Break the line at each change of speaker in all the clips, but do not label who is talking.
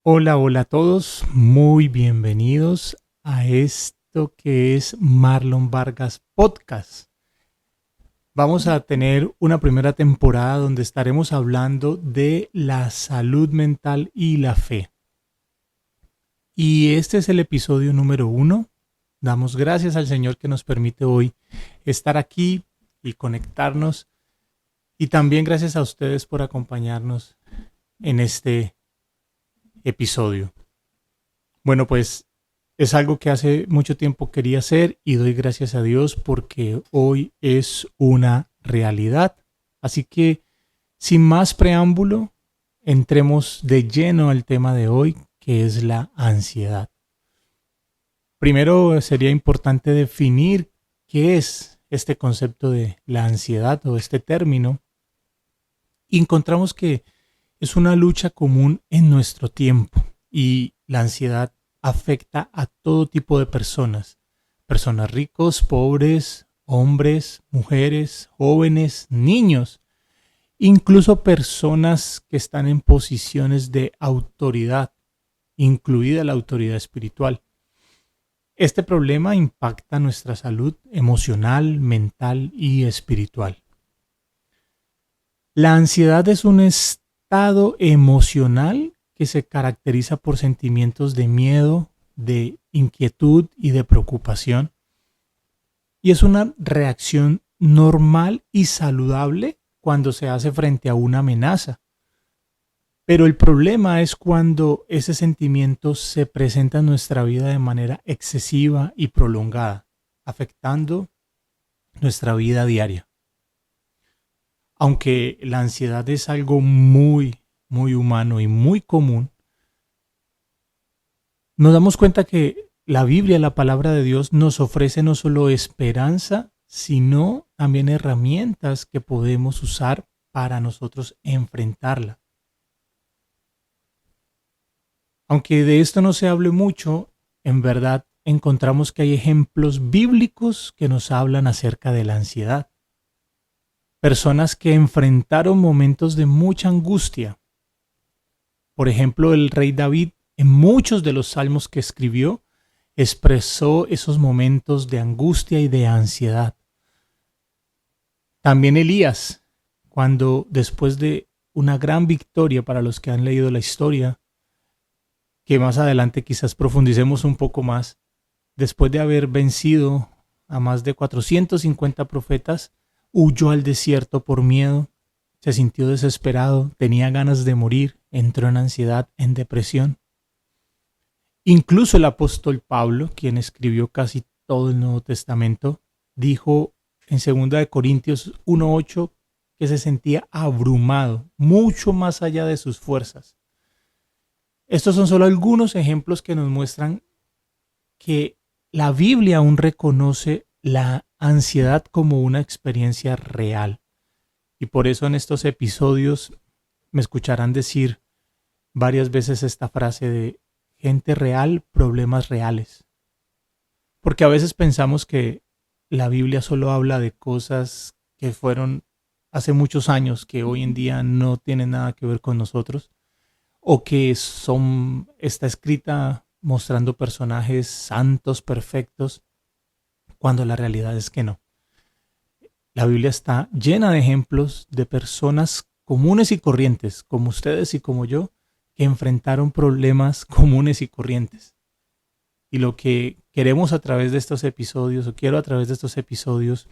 Hola, hola a todos, muy bienvenidos a esto que es Marlon Vargas Podcast. Vamos a tener una primera temporada donde estaremos hablando de la salud mental y la fe. Y este es el episodio número 1. Damos gracias al Señor que nos permite hoy estar aquí y conectarnos. Y también gracias a ustedes por acompañarnos en este episodio. Bueno, pues es algo que hace mucho tiempo quería hacer y doy gracias a Dios porque hoy es una realidad. Así que, sin más preámbulo, entremos de lleno al tema de hoy, que es la ansiedad. Primero sería importante definir qué es este concepto de la ansiedad o este término. Y encontramos que es una lucha común en nuestro tiempo y la ansiedad afecta a todo tipo de personas. Personas ricos, pobres, hombres, mujeres, jóvenes, niños, incluso personas que están en posiciones de autoridad, incluida la autoridad espiritual. Este problema impacta nuestra salud emocional, mental y espiritual. La ansiedad es un estado emocional que se caracteriza por sentimientos de miedo, de inquietud y de preocupación. Y es una reacción normal y saludable cuando se hace frente a una amenaza. Pero el problema es cuando ese sentimiento se presenta en nuestra vida de manera excesiva y prolongada, afectando nuestra vida diaria. Aunque la ansiedad es algo muy humano y muy común, nos damos cuenta que la Biblia, la palabra de Dios, nos ofrece no solo esperanza, sino también herramientas que podemos usar para nosotros enfrentarla. Aunque de esto no se hable mucho, en verdad encontramos que hay ejemplos bíblicos que nos hablan acerca de la ansiedad. Personas que enfrentaron momentos de mucha angustia. Por ejemplo, el rey David, en muchos de los salmos que escribió, expresó esos momentos de angustia y de ansiedad. También Elías, cuando después de una gran victoria para los que han leído la historia, que más adelante quizás profundicemos un poco más, después de haber vencido a más de 450 profetas, huyó al desierto por miedo, se sintió desesperado, tenía ganas de morir, entró en ansiedad, en depresión. Incluso el apóstol Pablo, quien escribió casi todo el Nuevo Testamento, dijo en 2 Corintios 1:8 que se sentía abrumado, mucho más allá de sus fuerzas. Estos son solo algunos ejemplos que nos muestran que la Biblia aún reconoce la ansiedad como una experiencia real. Y por eso en estos episodios me escucharán decir varias veces esta frase de gente real, problemas reales. Porque a veces pensamos que la Biblia solo habla de cosas que fueron hace muchos años, que hoy en día no tienen nada que ver con nosotros, o que está escrita mostrando personajes santos, perfectos, cuando la realidad es que no. La Biblia está llena de ejemplos de personas comunes y corrientes, como ustedes y como yo, que enfrentaron problemas comunes y corrientes. Y lo que queremos a través de estos episodios, o quiero a través de estos episodios,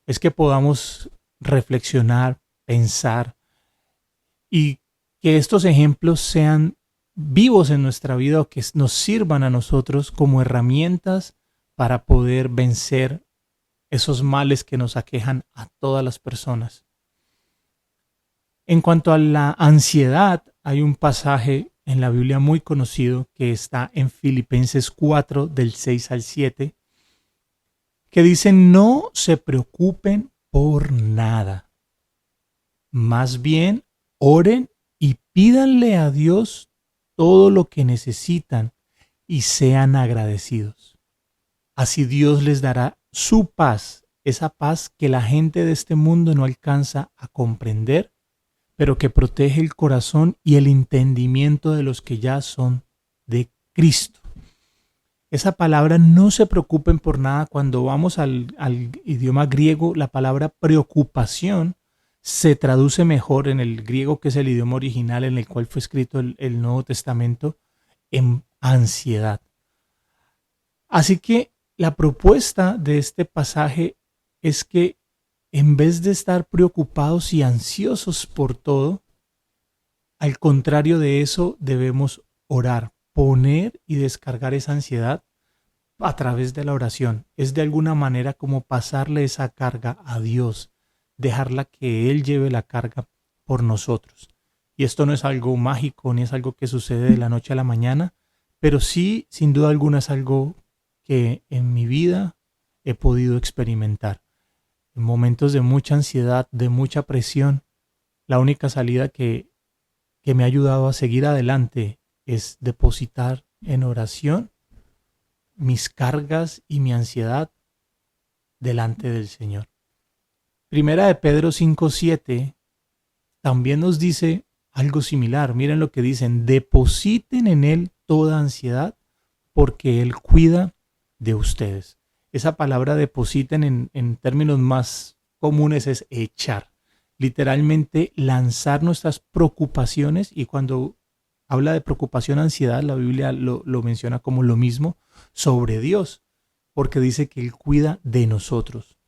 es que podamos reflexionar, pensar y que estos ejemplos sean vivos en nuestra vida o que nos sirvan a nosotros como herramientas para poder vencer esos males que nos aquejan a todas las personas. En cuanto a la ansiedad, hay un pasaje en la Biblia muy conocido que está en Filipenses 4 del 6 al 7 que dice: no se preocupen por nada, más bien oren y pídanle a Dios todo lo que necesitan y sean agradecidos. Así Dios les dará su paz, esa paz que la gente de este mundo no alcanza a comprender, pero que protege el corazón y el entendimiento de los que ya son de Cristo. Esa palabra, no se preocupen por nada. Cuando vamos al idioma griego, la palabra preocupación se traduce mejor en el griego, que es el idioma original en el cual fue escrito el Nuevo Testamento, en ansiedad. Así que la propuesta de este pasaje es que en vez de estar preocupados y ansiosos por todo, al contrario de eso debemos orar, poner y descargar esa ansiedad a través de la oración. Es de alguna manera como pasarle esa carga a Dios, dejarla que Él lleve la carga por nosotros. Y esto no es algo mágico ni es algo que sucede de la noche a la mañana, pero sí, sin duda alguna, es algo que en mi vida he podido experimentar. En momentos de mucha ansiedad, de mucha presión, la única salida que me ha ayudado a seguir adelante es depositar en oración mis cargas y mi ansiedad delante del Señor. Primera de Pedro 5:7 también nos dice algo similar. Miren lo que dicen: depositen en Él toda ansiedad porque Él cuida de ustedes. Esa palabra depositen en términos más comunes es echar. Literalmente lanzar nuestras preocupaciones, y cuando habla de preocupación, ansiedad, la Biblia lo menciona como lo mismo, sobre Dios, porque dice que Él cuida de nosotros.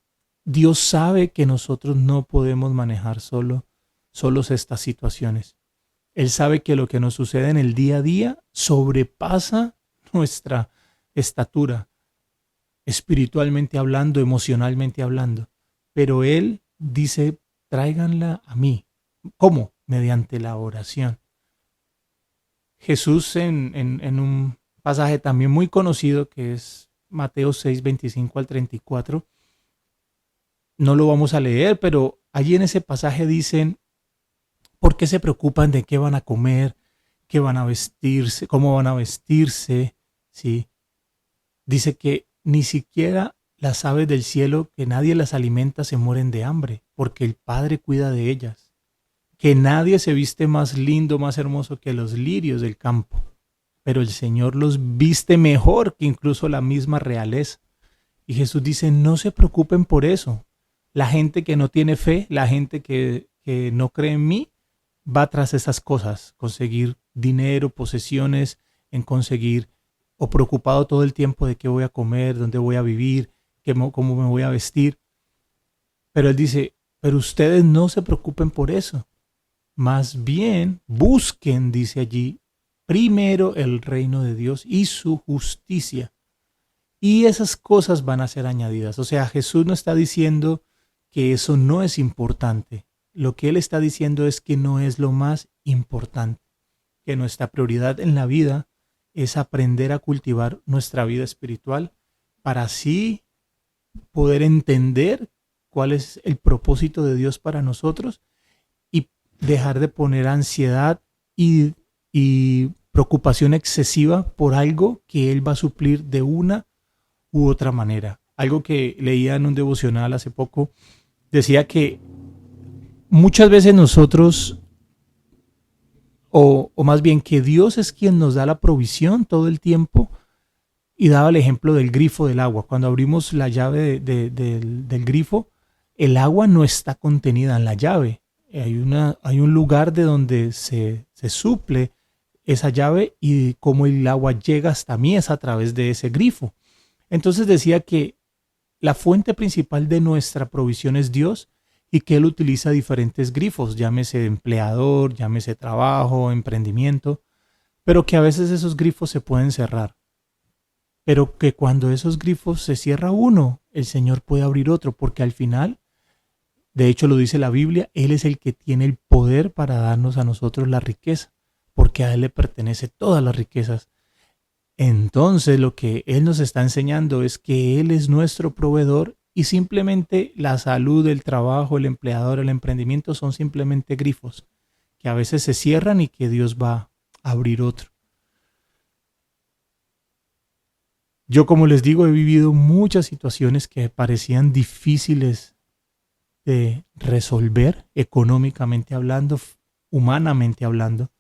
Dios sabe que nosotros no podemos manejar solos estas situaciones. Él sabe que lo que nos sucede en el día a día sobrepasa nuestra estatura, espiritualmente hablando, emocionalmente hablando. Pero Él dice: tráiganla a mí. ¿Cómo? Mediante la oración. Jesús en un pasaje también muy conocido, que es Mateo 6, 25 al 34, no lo vamos a leer, pero allí en ese pasaje dicen: ¿por qué se preocupan de qué van a comer, qué van a vestirse, cómo van a vestirse? ¿Sí? Dice que ni siquiera las aves del cielo, que nadie las alimenta, se mueren de hambre, porque el Padre cuida de ellas. Que nadie se viste más lindo, más hermoso que los lirios del campo, pero el Señor los viste mejor que incluso la misma realeza. Y Jesús dice: no se preocupen por eso. La gente que no tiene fe, la gente que no cree en mí, va tras esas cosas: conseguir dinero, posesiones, en conseguir, o preocupado todo el tiempo de qué voy a comer, dónde voy a vivir, cómo me voy a vestir. Pero Él dice: pero ustedes no se preocupen por eso. Más bien busquen, dice allí, primero el reino de Dios y su justicia, y esas cosas van a ser añadidas. O sea, Jesús no está diciendo que eso no es importante. Lo que Él está diciendo es que no es lo más importante, que nuestra prioridad en la vida es aprender a cultivar nuestra vida espiritual para así poder entender cuál es el propósito de Dios para nosotros y dejar de poner ansiedad y preocupación excesiva por algo que Él va a suplir de una u otra manera. Algo que leía en un devocional hace poco decía que muchas veces nosotros, o más bien que Dios es quien nos da la provisión todo el tiempo, y daba el ejemplo del grifo del agua. Cuando abrimos la llave del grifo, el agua no está contenida en la llave. Hay un lugar de donde se suple esa llave, y cómo el agua llega hasta mí es a través de ese grifo. Entonces decía que la fuente principal de nuestra provisión es Dios, y que Él utiliza diferentes grifos, llámese empleador, llámese trabajo, emprendimiento, pero que a veces esos grifos se pueden cerrar. Pero que cuando esos grifos se cierra uno, el Señor puede abrir otro, porque al final, de hecho lo dice la Biblia, Él es el que tiene el poder para darnos a nosotros la riqueza, porque a Él le pertenece todas las riquezas. Entonces lo que Él nos está enseñando es que Él es nuestro proveedor, y simplemente la salud, el trabajo, el empleador, el emprendimiento son simplemente grifos que a veces se cierran y que Dios va a abrir otro. Yo, como les digo, he vivido muchas situaciones que parecían difíciles de resolver económicamente hablando, humanamente hablando,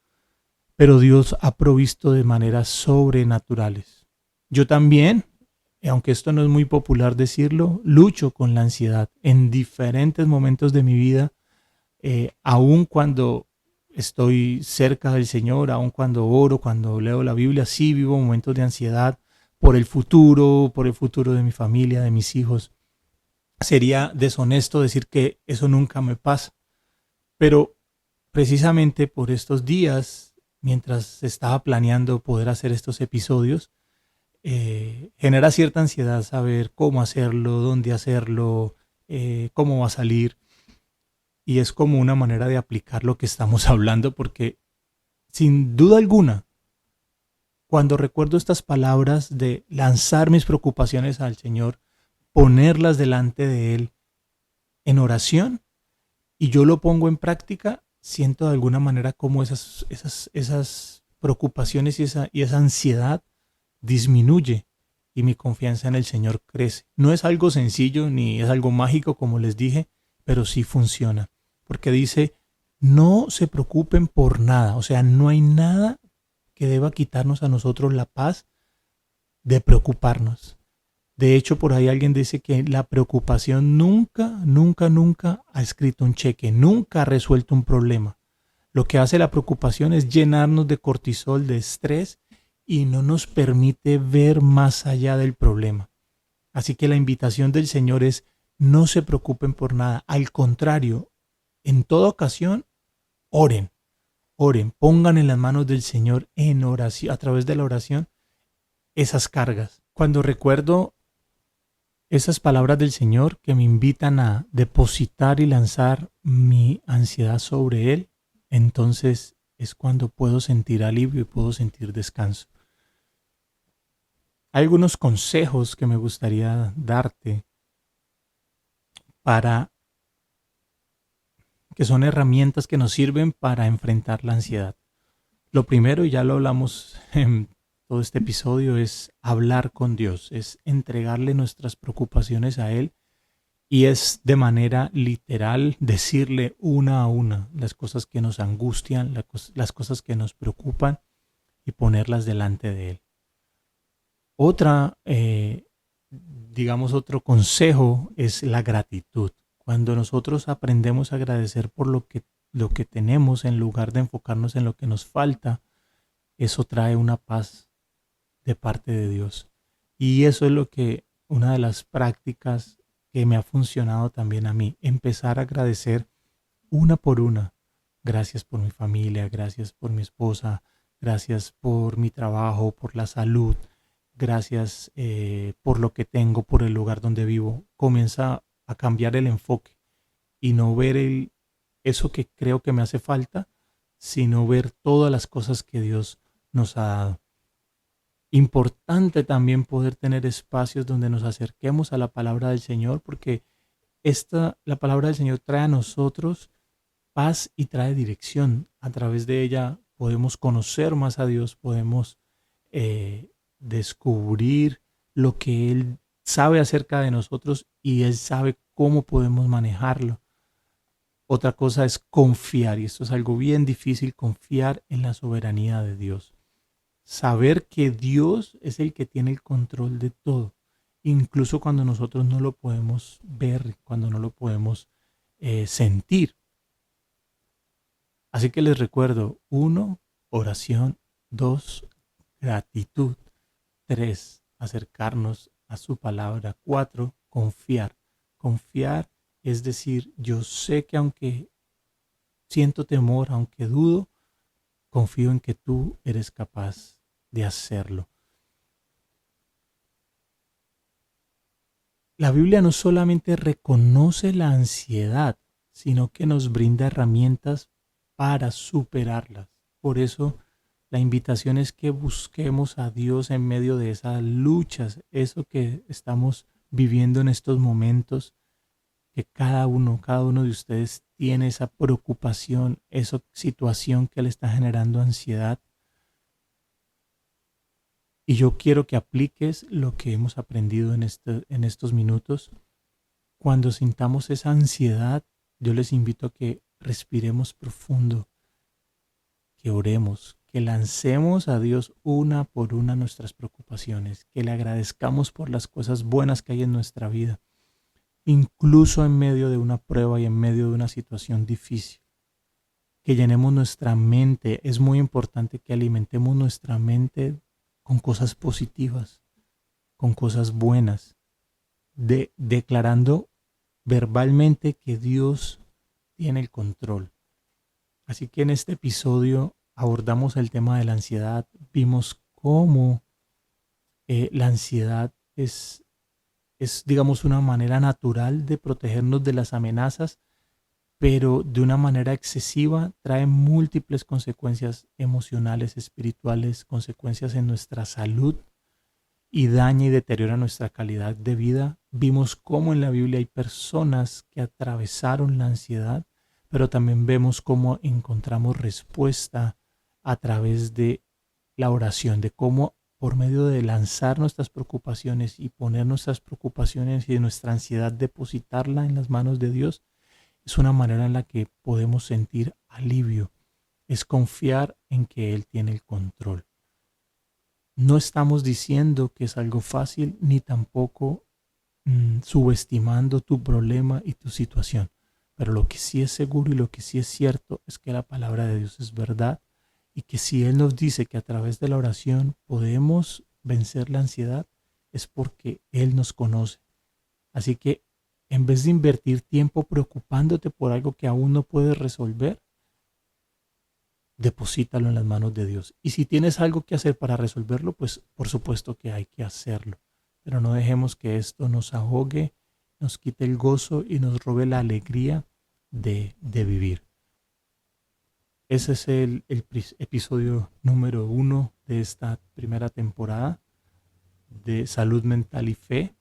pero Dios ha provisto de maneras sobrenaturales. Yo también, aunque esto no es muy popular decirlo, lucho con la ansiedad en diferentes momentos de mi vida, aun cuando estoy cerca del Señor, aun cuando oro, cuando leo la Biblia, sí vivo momentos de ansiedad por el futuro de mi familia, de mis hijos. Sería deshonesto decir que eso nunca me pasa, pero precisamente por estos días, mientras estaba planeando poder hacer estos episodios, genera cierta ansiedad saber cómo hacerlo, dónde hacerlo, cómo va a salir. Y es como una manera de aplicar lo que estamos hablando, porque sin duda alguna, cuando recuerdo estas palabras de lanzar mis preocupaciones al Señor, ponerlas delante de Él en oración, y yo lo pongo en práctica, siento de alguna manera como esas preocupaciones y esa ansiedad disminuye y mi confianza en el Señor crece. No es algo sencillo ni es algo mágico, como les dije, pero sí funciona. Porque dice, no se preocupen por nada. O sea, no hay nada que deba quitarnos a nosotros la paz de preocuparnos. De hecho, por ahí alguien dice que la preocupación nunca ha escrito un cheque, nunca ha resuelto un problema. Lo que hace la preocupación es llenarnos de cortisol, de estrés, y no nos permite ver más allá del problema. Así que la invitación del Señor es: no se preocupen por nada. Al contrario, en toda ocasión, oren, oren, pongan en las manos del Señor en oración, a través de la oración, esas cargas. Cuando recuerdo esas palabras del Señor que me invitan a depositar y lanzar mi ansiedad sobre Él, entonces es cuando puedo sentir alivio y puedo sentir descanso. Hay algunos consejos que me gustaría darte para que son herramientas que nos sirven para enfrentar la ansiedad. Lo primero, y ya lo hablamos en todo este episodio, es hablar con Dios, es entregarle nuestras preocupaciones a Él, y es de manera literal decirle una a una las cosas que nos angustian, las cosas que nos preocupan, y ponerlas delante de Él. Digamos, otro consejo es la gratitud. Cuando nosotros aprendemos a agradecer por lo que tenemos en lugar de enfocarnos en lo que nos falta, eso trae una paz de parte de Dios. Y eso es una de las prácticas que me ha funcionado también a mí, empezar a agradecer una por una. Gracias por mi familia, gracias por mi esposa, gracias por mi trabajo, por la salud, gracias por lo que tengo, por el lugar donde vivo. Comienza a cambiar el enfoque y no ver eso que creo que me hace falta, sino ver todas las cosas que Dios nos ha dado. Importante también poder tener espacios donde nos acerquemos a la palabra del Señor, porque la palabra del Señor trae a nosotros paz y trae dirección. A través de ella podemos conocer más a Dios, podemos descubrir lo que Él sabe acerca de nosotros, y Él sabe cómo podemos manejarlo. Otra cosa es confiar, y esto es algo bien difícil: confiar en la soberanía de Dios. Saber que Dios es el que tiene el control de todo, incluso cuando nosotros no lo podemos ver, cuando no lo podemos sentir. Así que les recuerdo: 1, oración; 2, gratitud; 3, acercarnos a su palabra; 4, confiar. Confiar es decir, yo sé que aunque siento temor, aunque dudo, confío en que tú eres capaz de hacerlo. La Biblia no solamente reconoce la ansiedad, sino que nos brinda herramientas para superarlas. Por eso la invitación es que busquemos a Dios en medio de esas luchas, eso que estamos viviendo en estos momentos, que cada uno de ustedes tiene esa preocupación, esa situación que le está generando ansiedad. Y yo quiero que apliques lo que hemos aprendido en estos minutos. Cuando sintamos esa ansiedad, yo les invito a que respiremos profundo que oremos, que lancemos a Dios una por una nuestras preocupaciones, que le agradezcamos por las cosas buenas que hay en nuestra vida, incluso en medio de una prueba y en medio de una situación difícil. Que llenemos nuestra mente. Es muy importante que alimentemos nuestra mente con cosas positivas, con cosas buenas, declarando verbalmente que Dios tiene el control. Así que en este episodio abordamos el tema de la ansiedad, vimos cómo la ansiedad es, digamos, una manera natural de protegernos de las amenazas, pero de una manera excesiva trae múltiples consecuencias emocionales, espirituales, consecuencias en nuestra salud y daña y deteriora nuestra calidad de vida. Vimos cómo en la Biblia hay personas que atravesaron la ansiedad, pero también vemos cómo encontramos respuesta a través de la oración, de cómo por medio de lanzar nuestras preocupaciones y poner nuestras preocupaciones y nuestra ansiedad, depositarla en las manos de Dios, es una manera en la que podemos sentir alivio, es confiar en que Él tiene el control. No estamos diciendo que es algo fácil, ni tampoco subestimando tu problema y tu situación. Pero lo que sí es seguro y lo que sí es cierto es que la palabra de Dios es verdad y que si Él nos dice que a través de la oración podemos vencer la ansiedad, es porque Él nos conoce. Así que en vez de invertir tiempo preocupándote por algo que aún no puedes resolver, deposítalo en las manos de Dios. Y si tienes algo que hacer para resolverlo, pues por supuesto que hay que hacerlo. Pero no dejemos que esto nos ahogue, nos quite el gozo y nos robe la alegría de vivir. Ese es el episodio número 1 de esta primera temporada de Salud Mental y Fe.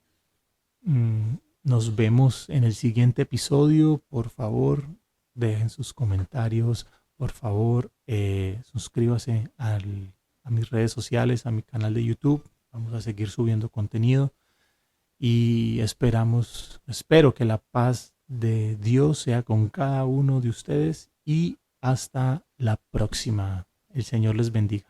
Nos vemos en el siguiente episodio. Por favor, dejen sus comentarios. Por favor, suscríbase a mis redes sociales, a mi canal de YouTube. Vamos a seguir subiendo contenido y espero que la paz de Dios sea con cada uno de ustedes y hasta la próxima. El Señor les bendiga.